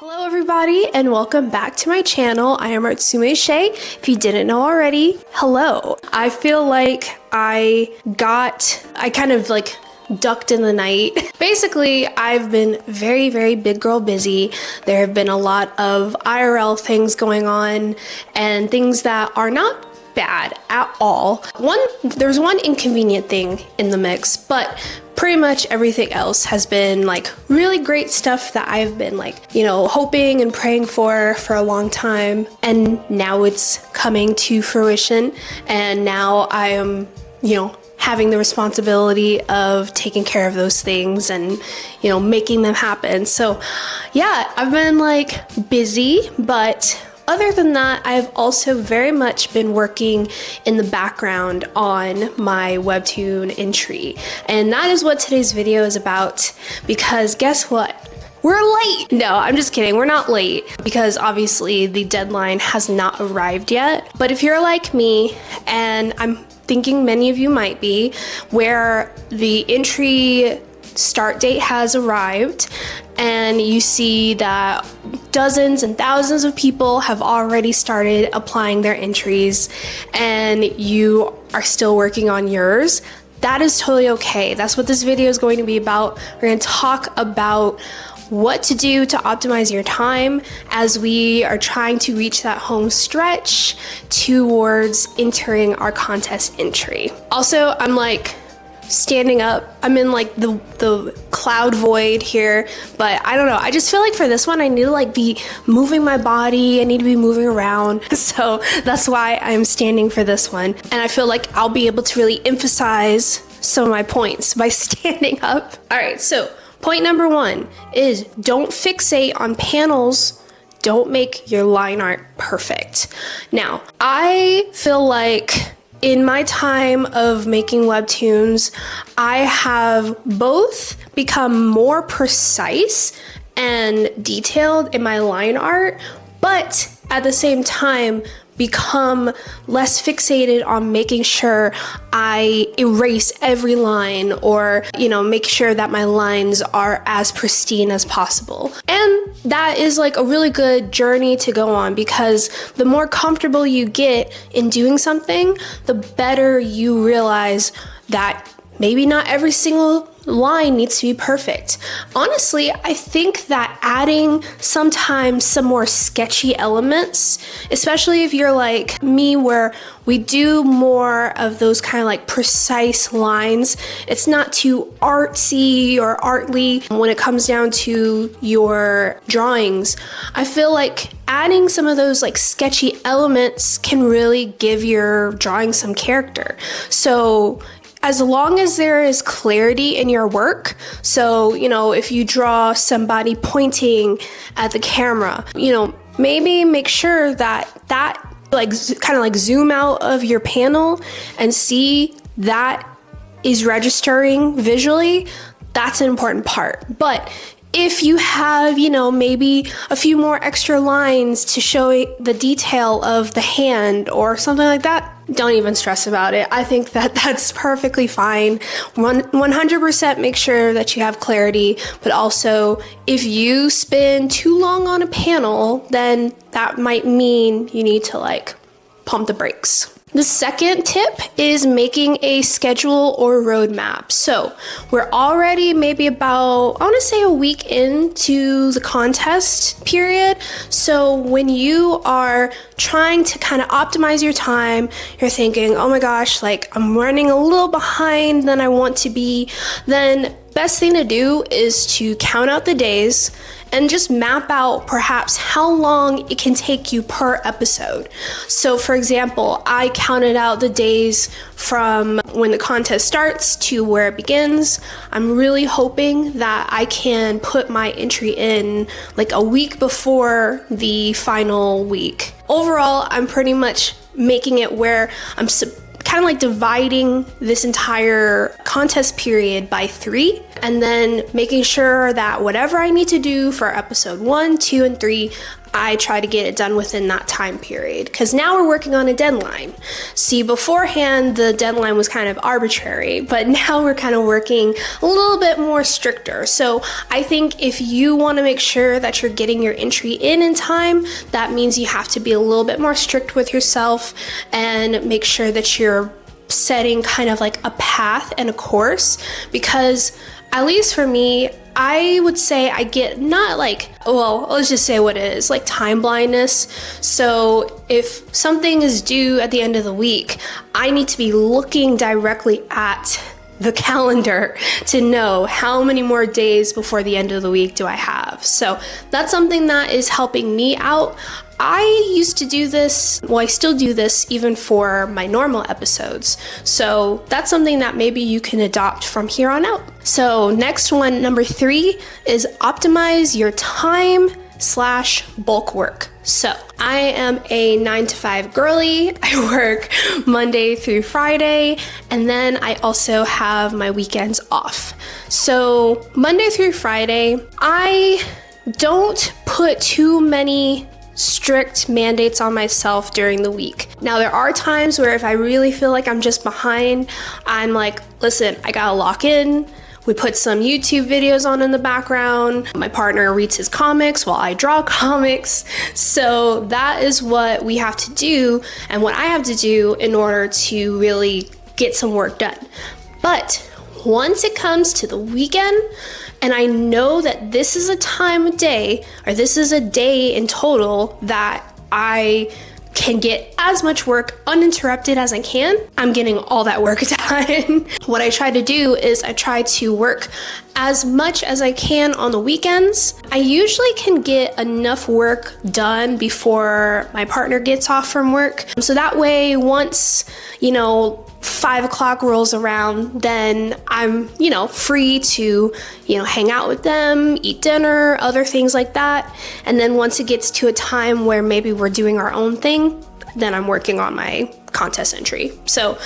Hello everybody and welcome back to my channel. I am Artsume Shae, if you didn't know already. Hello. I feel like I kind of like ducked in the night. Basically, I've been very big girl busy. There have been a lot of IRL things going on and things that are not bad at all. There's one inconvenient thing in the mix, but pretty much everything else has been like really great stuff that I've been like, hoping and praying for a long time. And now it's coming to fruition. And now I am, having the responsibility of taking care of those things and, making them happen. So yeah, I've been like busy, but other than that, I've also very much been working in the background on my WEBTOON entry. And that is what today's video is about, because guess what? We're late! No, I'm just kidding, we're not late, because obviously the deadline has not arrived yet. But if you're like me, and I'm thinking many of you might be, where the entry start date has arrived, and you see that dozens and thousands of people have already started applying their entries and you are still working on yours, that is totally okay. That's what this video is going to be about. We're going to talk about what to do to optimize your time as we are trying to reach that home stretch towards entering our contest entry. Also, I'm like standing up. I'm in like the cloud void here, but I don't know. I just feel like for this one, I need to like be moving my body. I need to be moving around. So that's why I'm standing for this one. And I feel like I'll be able to really emphasize some of my points by standing up. All right, so point number one is don't fixate on panels. Don't make your line art perfect. Now, I feel like in my time of making webtoons, I have both become more precise and detailed in my line art, but at the same time become less fixated on making sure I erase every line or, make sure that my lines are as pristine as possible. And that is like a really good journey to go on, because the more comfortable you get in doing something, the better you realize that maybe not every single line needs to be perfect. Honestly, I think that adding sometimes some more sketchy elements, especially if you're like me where we do more of those kind of like precise lines, it's not too artsy or artly when it comes down to your drawings. I feel like adding some of those like sketchy elements can really give your drawing some character. So as long as there is clarity in your work, so, if you draw somebody pointing at the camera, maybe make sure that like kind of like zoom out of your panel and see that is registering visually. That's an important part. But if you have, maybe a few more extra lines to show the detail of the hand or something like that, don't even stress about it. I think that that's perfectly fine. 100% make sure that you have clarity, but also if you spend too long on a panel, then that might mean you need to like pump the brakes. The second tip is making a schedule or roadmap. So we're already maybe about, I want to say a week into the contest period. So when you are trying to kind of optimize your time, you're thinking, oh my gosh, like I'm running a little behind than I want to be, then best thing to do is to count out the days and just map out perhaps how long it can take you per episode. So for example, I counted out the days from when the contest starts to where it begins. I'm really hoping that I can put my entry in like a week before the final week. Overall, I'm pretty much making it where I'm kind of like dividing this entire contest period by 3 and then making sure that whatever I need to do for episode 1, 2, and 3, I try to get it done within that time period, because now we're working on a deadline. See, beforehand, the deadline was kind of arbitrary, but now we're kind of working a little bit more stricter. So I think if you want to make sure that you're getting your entry in time, that means you have to be a little bit more strict with yourself and make sure that you're setting kind of like a path and a course, because at least for me, I would say I get not like, well, let's just say what it is, like time blindness. So if something is due at the end of the week, I need to be looking directly at the calendar to know how many more days before the end of the week do I have. So that's something that is helping me out. I used to do this, well, I still do this even for my normal episodes. So that's something that maybe you can adopt from here on out. So next one, number 3, is optimize your time/bulk work. So I am a 9 to 5 girly. I work Monday through Friday, and then I also have my weekends off. So Monday through Friday, I don't put too many strict mandates on myself during the week. Now, there are times where if I really feel like I'm just behind, I'm like, listen, I gotta lock in. We put some YouTube videos on in the background. My partner reads his comics while I draw comics. So that is what we have to do and what I have to do in order to really get some work done. But once it comes to the weekend, and I know that this is a time of day, or this is a day in total that I can get as much work uninterrupted as I can, I'm getting all that work done. What I try to do is I try to work as much as I can on the weekends. I usually can get enough work done before my partner gets off from work. So that way, once, 5 o'clock rolls around, then I'm, free to, hang out with them, eat dinner, other things like that. And then once it gets to a time where maybe we're doing our own thing, then I'm working on my contest entry. So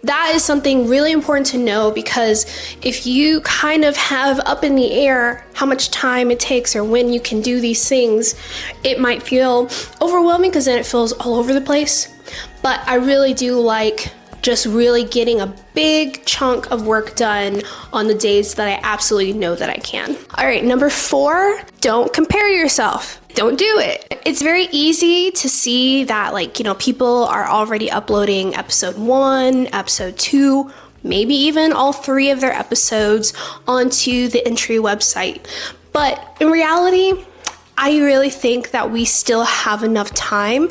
that is something really important to know, because if you kind of have up in the air how much time it takes or when you can do these things, it might feel overwhelming because then it feels all over the place. But I really do like just really getting a big chunk of work done on the days that I absolutely know that I can. All right, number 4, don't compare yourself. Don't do it. It's very easy to see that people are already uploading episode 1, episode 2, maybe even all 3 of their episodes onto the entry website. But in reality, I really think that we still have enough time.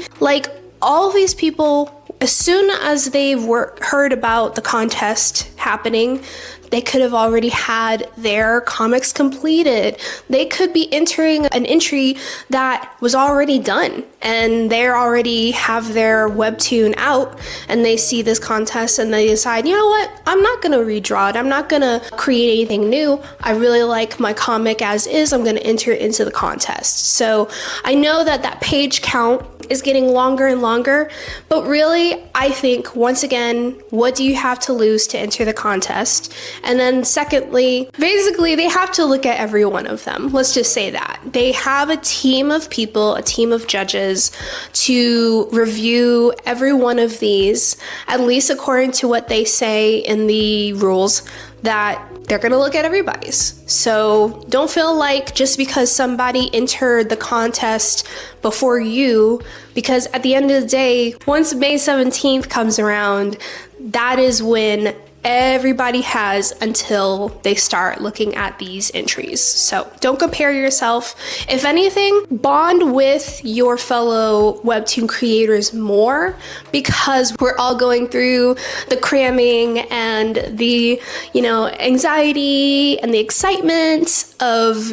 All these people, as soon as they've heard about the contest happening, they could have already had their comics completed. They could be entering an entry that was already done, and they already have their webtoon out, and they see this contest and they decide, you know what, I'm not gonna redraw it. I'm not gonna create anything new. I really like my comic as is. I'm gonna enter it into the contest. So I know that that page count is getting longer and longer, but really, I think, once again, what do you have to lose to enter the contest? And then secondly, basically, they have to look at every one of them. Let's just say that. They have a team of people, a team of judges to review every one of these, at least according to what they say in the rules, that they're gonna look at everybody's. So don't feel like just because somebody entered the contest before you, because at the end of the day, once May 17th comes around, that is when everybody has until they start looking at these entries. So don't compare yourself. If anything, bond with your fellow webtoon creators more, because we're all going through the cramming and the, anxiety and the excitement of,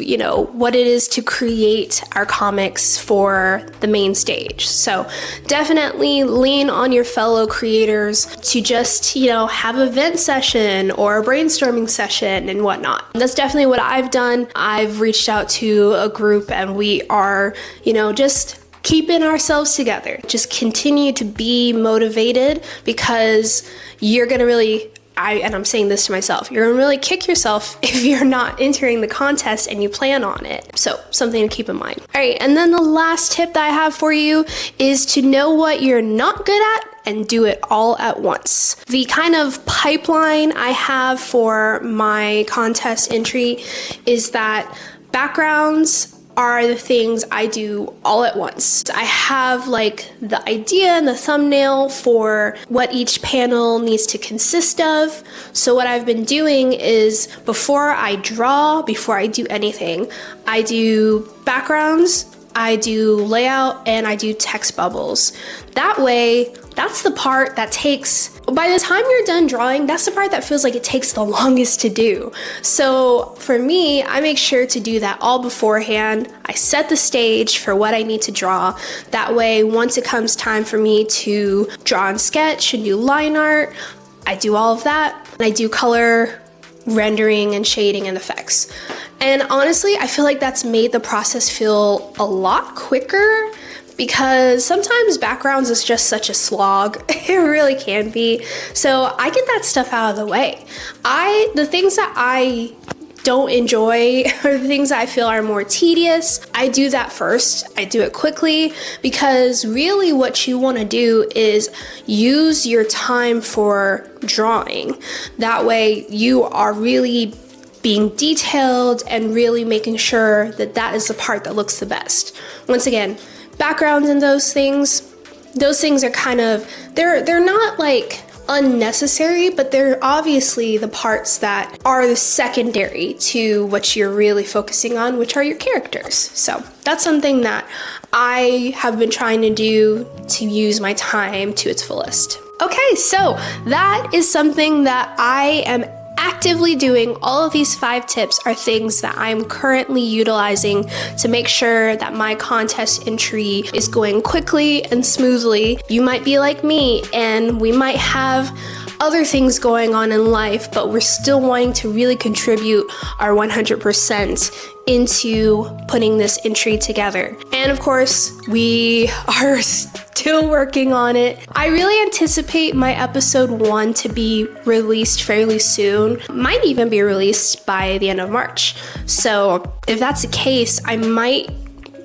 what it is to create our comics for the main stage. So definitely lean on your fellow creators to just, have events session or a brainstorming session and whatnot. That's definitely what I've done. I've reached out to a group and we are, just keeping ourselves together. Just continue to be motivated, because you're going to really and I'm saying this to myself, you're gonna really kick yourself if you're not entering the contest and you plan on it. So something to keep in mind. All right, and then the last tip that I have for you is to know what you're not good at and do it all at once. The kind of pipeline I have for my contest entry is that backgrounds are the things I do all at once. I have like the idea and the thumbnail for what each panel needs to consist of. So what I've been doing is before I draw, before I do anything, I do backgrounds, I do layout, and I do text bubbles. That way, that's the part that takes, by the time you're done drawing, that's the part that feels like it takes the longest to do. So for me, I make sure to do that all beforehand. I set the stage for what I need to draw. That way, once it comes time for me to draw and sketch and do line art, I do all of that. And I do color, rendering, and shading and effects. And honestly, I feel like that's made the process feel a lot quicker, because sometimes backgrounds is just such a slog. It really can be. So I get that stuff out of the way. The things that I don't enjoy or the things that I feel are more tedious, I do that first. I do it quickly, because really what you want to do is use your time for drawing. That way you are really being detailed and really making sure that that is the part that looks the best. Once again, backgrounds and those things are kind of, they're not like unnecessary, but they're obviously the parts that are the secondary to what you're really focusing on, which are your characters. So that's something that I have been trying to do to use my time to its fullest. Okay, so that is something that I am actively doing. All of these 5 tips are things that I'm currently utilizing to make sure that my contest entry is going quickly and smoothly. You might be like me, and we might have other things going on in life, but we're still wanting to really contribute our 100% into putting this entry together. And of course, we are still working on it. I really anticipate my episode 1 to be released fairly soon. Might even be released by the end of March. So if that's the case, I might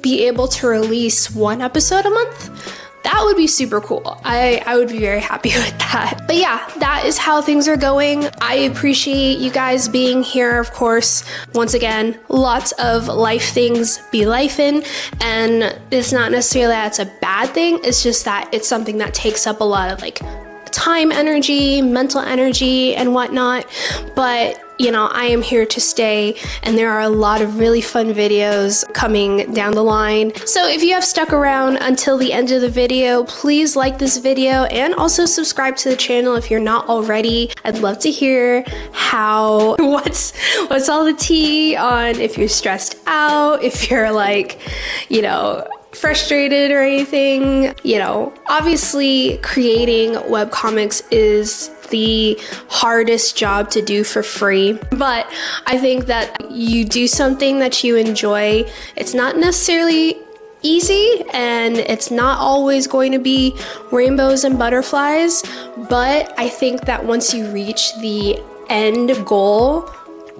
be able to release 1 episode a month. That would be super cool. I would be very happy with that. But yeah, that is how things are going. I appreciate you guys being here, of course. Once again, lots of life things be lifing, and it's not necessarily that it's a bad thing, it's just that it's something that takes up a lot of like time energy, mental energy, and whatnot. But you know, I am here to stay, and there are a lot of really fun videos coming down the line. So if you have stuck around until the end of the video, please like this video and also subscribe to the channel if you're not already. I'd love to hear what's all the tea on if you're stressed out, if you're like, you know, frustrated or anything. You know, obviously creating webcomics is the hardest job to do for free, but I think that you do something that you enjoy. It's not necessarily easy, and it's not always going to be rainbows and butterflies, but I think that once you reach the end goal,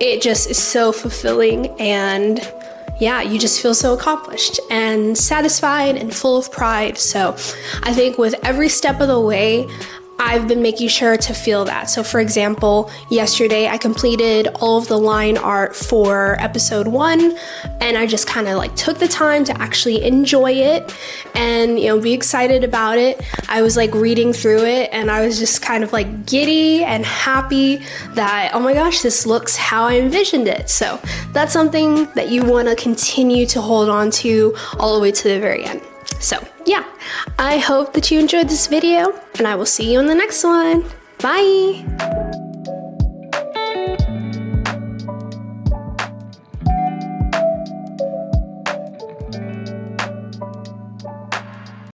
it just is so fulfilling, and yeah, you just feel so accomplished and satisfied and full of pride. So I think with every step of the way, I've been making sure to feel that. So for example, yesterday I completed all of the line art for episode 1, and I just kind of like took the time to actually enjoy it and, you know, be excited about it. I was like reading through it, and I was just kind of like giddy and happy that, oh my gosh, this looks how I envisioned it. So that's something that you want to continue to hold on to all the way to the very end. So yeah, I hope that you enjoyed this video, and I will see you in the next one. Bye!